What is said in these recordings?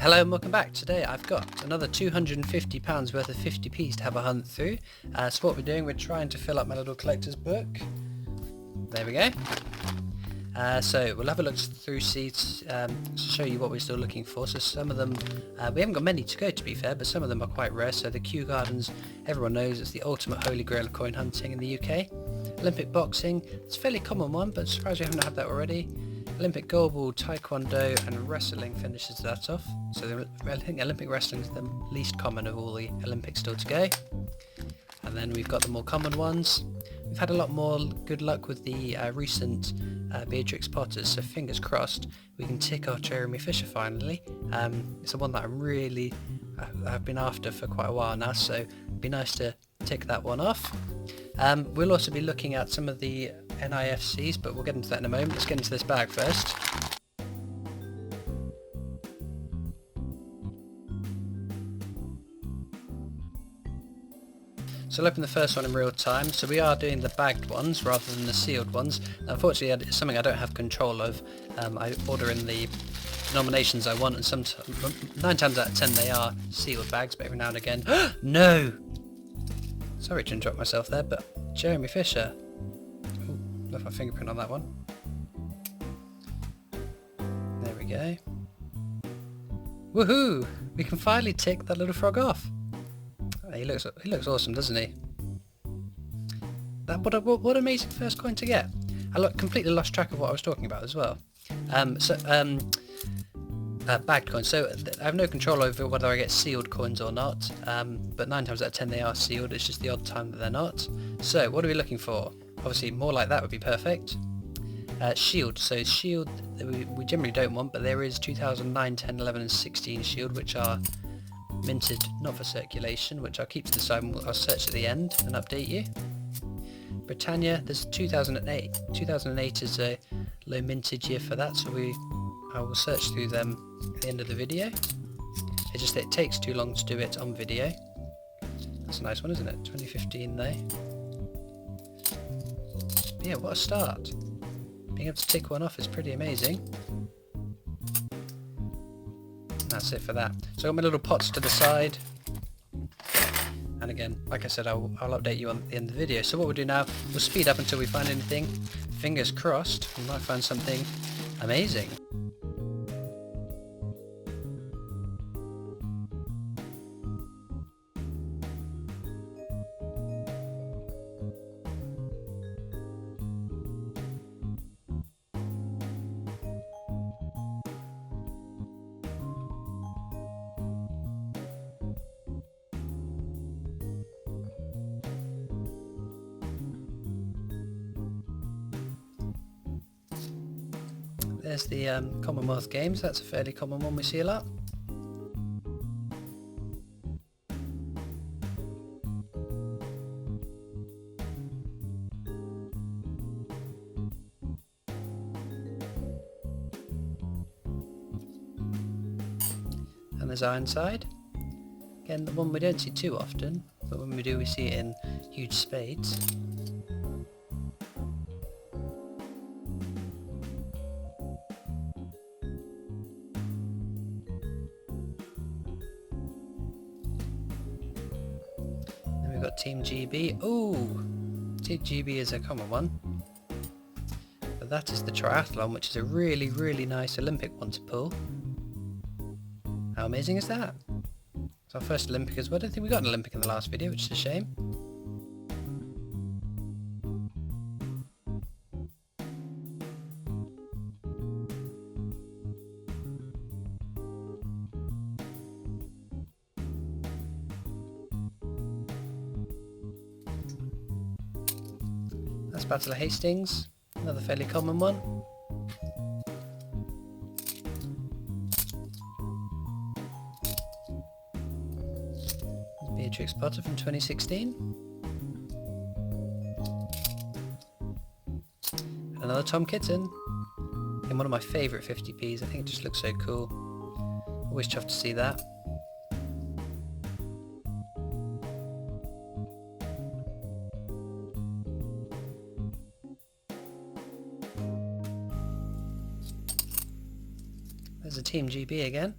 Hello and welcome back. Today I've got another £250 worth of 50p's to have a hunt through. So what we're doing, we're trying to fill up my little collector's book. There we go. So we'll have a look through to show you what we're still looking for. So some of them, we haven't got many to go to be fair, but some of them are quite rare. So the Kew Gardens, everyone knows it's the ultimate holy grail of coin hunting in the UK. Olympic boxing, it's a fairly common one, but I'm surprised we haven't had that already. Olympic goalball, taekwondo and wrestling finishes that off. So I think Olympic wrestling is the least common of all the Olympics still to go. And then we've got the more common ones. We've had a lot more good luck with the recent Beatrix Potter, so fingers crossed we can tick off Jeremy Fisher finally. It's the one that I've been after for quite a while now, so it'd be nice to tick that one off. We'll also be looking at some of the NIFCs, but we'll get into that in a moment. Let's get into this bag first. So I'll open the first one in real time. So we are doing the bagged ones rather than the sealed ones. Now, unfortunately, it's something I don't have control of. I order in the denominations I want, and 9 times out of 10 they are sealed bags, but every now and again... No! Sorry to interrupt myself there, but Jeremy Fisher. Ooh, left my fingerprint on that one. There we go. Woohoo! We can finally tick that little frog off. He looks awesome, doesn't he? What an amazing first coin to get. I completely lost track of what I was talking about as well. Bagged coins. So I have no control over whether I get sealed coins or not. But 9 times out of 10 they are sealed. It's just the odd time that they're not. So what are we looking for? Obviously more like that would be perfect. Shield. So shield we generally don't want, but there is 2009, 10, 11 and 16 shield, which are minted, not for circulation, which I'll keep to the side and I'll search at the end and update you. Britannia, there's 2008. 2008 is a low mintage year for that, so I will search through them at the end of the video. It takes too long to do it on video. That's a nice one, isn't it? 2015 though. But yeah, what a start. Being able to tick one off is pretty amazing. That's it for that. So I got my little pots to the side, and again, like I said, I'll update you on the end of the video. So what we'll do now, we'll speed up until we find anything. Fingers crossed, we might find something amazing. There's the Commonwealth Games, that's a fairly common one we see a lot. And there's Ironside. Again, the one we don't see too often, but when we do we see it in huge spades. Got Team GB. Oh, Team GB is a common one, but that is the triathlon, which is a really, really nice Olympic one to pull. How amazing is that? It's our first Olympic as well. I don't think we got an Olympic in the last video, which is a shame. That's Battle of Hastings, another fairly common one. Beatrix Potter from 2016. And another Tom Kitten. And one of my favourite 50p's, I think it just looks so cool. Always chuffed to see that. There's a Team GB again.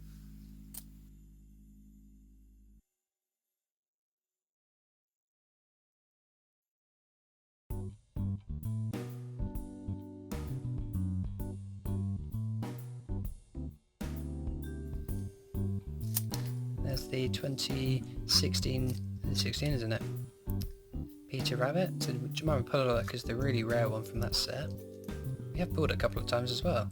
There's the 2016, 16 isn't it? Peter Rabbit. So, do you mind me pulling all that because the really rare one from that set? We have pulled it a couple of times as well.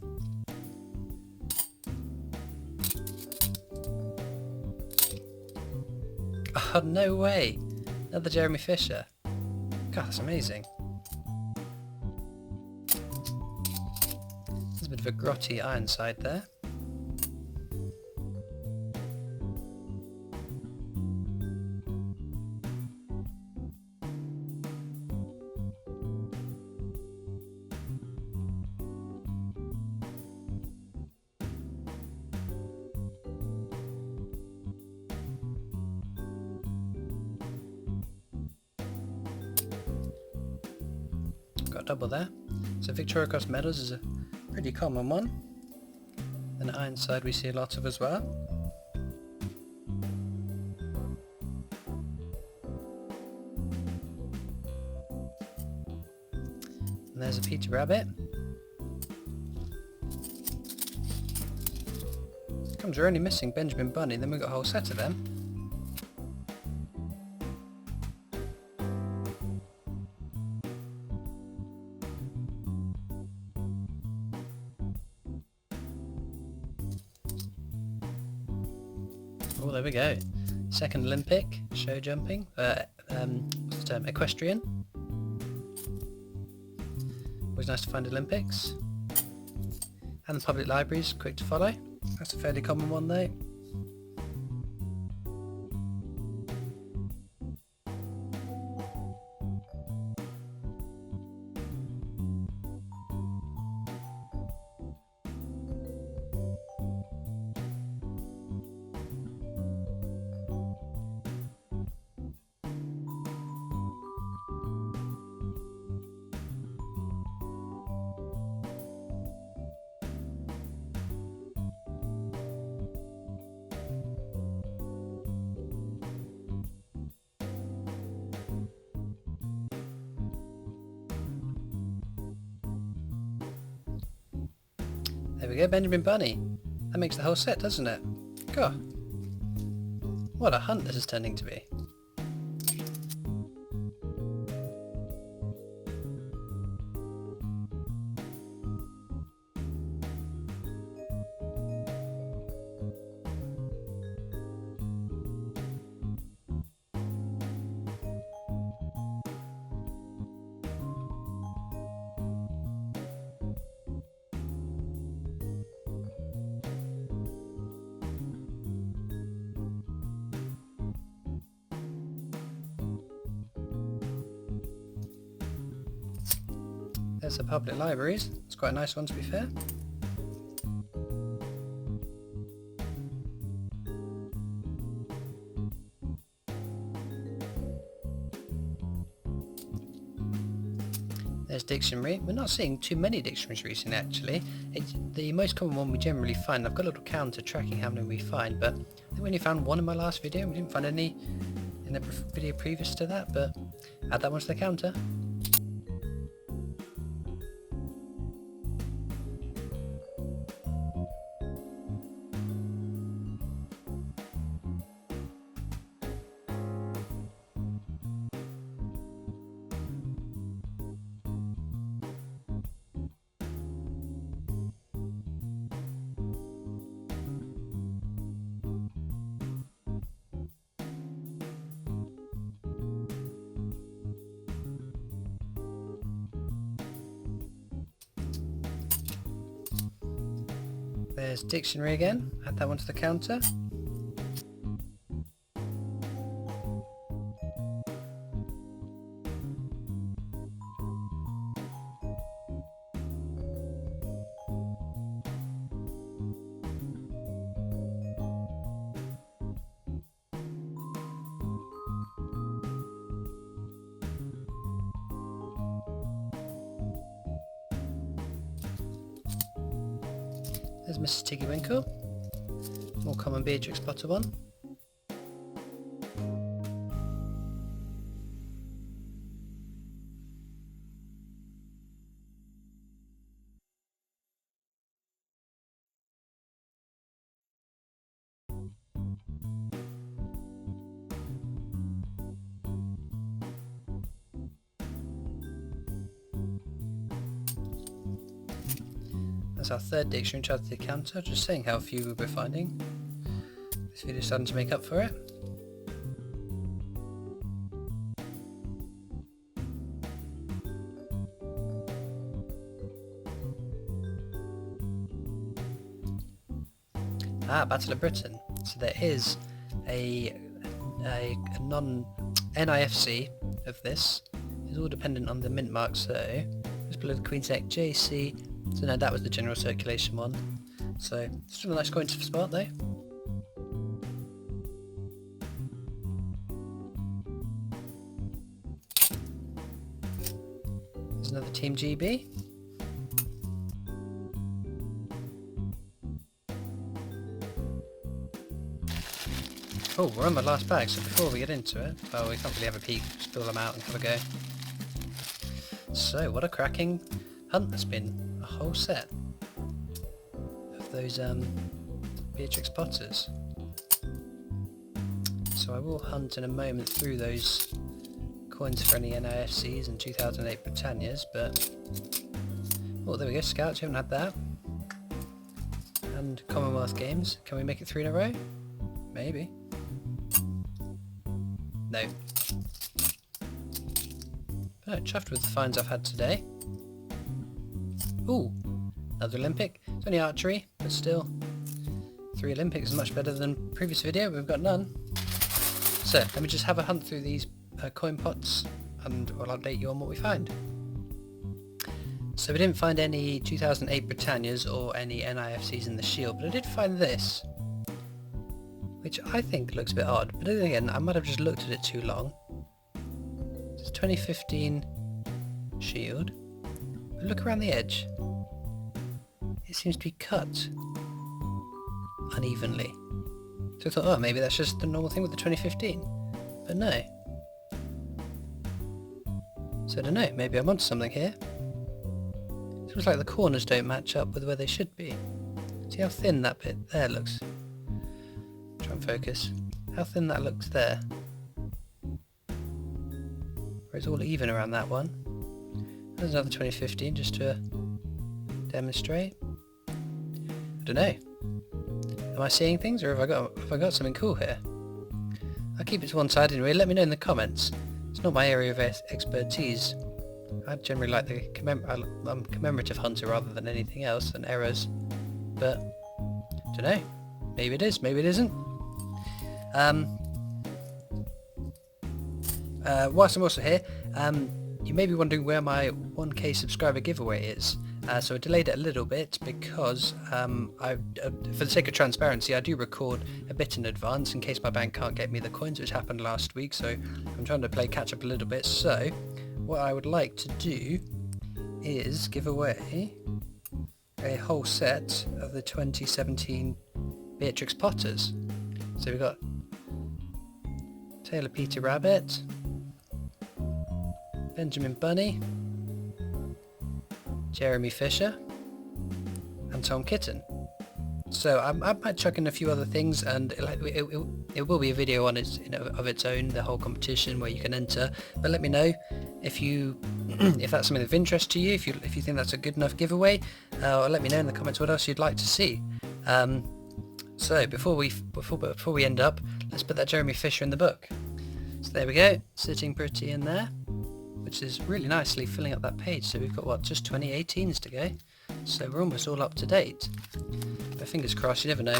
Oh, no way! Another Jeremy Fisher. God, that's amazing. There's a bit of a grotty Ironside there. Got a double there. So Victoria Cross medals is a pretty common one. And Ironside we see a lot of as well. And there's a Peter Rabbit. Comes we're only missing Benjamin Bunny, then we've got a whole set of them. Oh, there we go. Second Olympic, show jumping, what's the term, equestrian. Always nice to find Olympics. And the public libraries, quick to follow. That's a fairly common one though. There we go, Benjamin Bunny. That makes the whole set, doesn't it? God. What a hunt this is turning to be. There's the public libraries. It's quite a nice one to be fair. There's dictionary. We're not seeing too many dictionaries recently actually. It's the most common one we generally find. I've got a little counter tracking how many we find, but I think we only found one in my last video. We didn't find any in the video previous to that, but add that one to the counter. There's dictionary again, add that one to the counter. There's Mrs. Tiggy Winkle, more common Beatrix Potter one. That's our third dictionary charted to the counter, just saying how few we're finding. This video's starting to make up for it. Battle of Britain. So there is a non-NIFC of this. It's all dependent on the mint mark, so just below the Queen's neck JC. So no, that was the general circulation one. So still a nice coin to spot though. There's another Team GB. Oh, we're on the last bag, so before we get into it, well, we can't really have a peek, just pull them out and have a go. So, what a cracking hunt that's been. A whole set of those Beatrix Potters. So I will hunt in a moment through those coins for any NIFCs and 2008 Britannias, but... Oh, there we go, Scouts, you haven't had that. And Commonwealth Games. Can we make it 3 in a row? Maybe. No. But no, chuffed with the finds I've had today. Ooh, another Olympic. It's only archery, but still. 3 Olympics is much better than previous video. We've got none. So, let me just have a hunt through these coin pots and I'll update you on what we find. So we didn't find any 2008 Britannias or any NIFCs in the shield, but I did find this, which I think looks a bit odd, but then again, I might have just looked at it too long. It's 2015 shield, but look around the edge. It seems to be cut unevenly. So I thought, oh, maybe that's just the normal thing with the 2015, but no. So I don't know, maybe I'm onto something here. It looks like the corners don't match up with where they should be. See how thin that bit there looks? Try and focus. How thin that looks there. Where it's all even around that one. There's another 2015 just to demonstrate. I don't know. Am I seeing things, or have I got something cool here? I'll keep it to one side anyway. Let me know in the comments. It's not my area of expertise. I generally like the commemorative hunter rather than anything else, and errors. But I don't know. Maybe it is. Maybe it isn't. Whilst I'm also here, you may be wondering where my 1k subscriber giveaway is. So I delayed it a little bit because for the sake of transparency, I do record a bit in advance in case my bank can't get me the coins, which happened last week, so I'm trying to play catch up a little bit. So what I would like to do is give away a whole set of the 2017 Beatrix Potters. So we've got Taylor Peter Rabbit, Benjamin Bunny, Jeremy Fisher, and Tom Kitten. So I might chuck in a few other things, and it will be a video on its of its own, the whole competition where you can enter. But let me know if you if that's something of interest to you, if you think that's a good enough giveaway, or let me know in the comments what else you'd like to see. So before we end up, let's put that Jeremy Fisher in the book. So there we go, sitting pretty in there, which is really nicely filling up that page. So we've got what, just 2018s to go. So we're almost all up to date. But fingers crossed, you never know.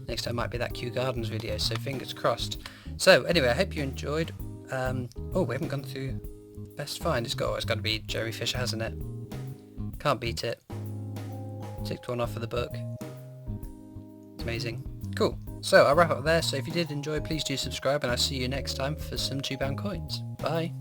Next time might be that Kew Gardens video, so fingers crossed. So anyway, I hope you enjoyed. Oh, we haven't gone through best find. It's got to be Jeremy Fisher, hasn't it? Can't beat it. Ticked one off of the book. It's amazing. Cool. So I'll wrap up there. So if you did enjoy, please do subscribe, and I'll see you next time for some £2 coins. Bye.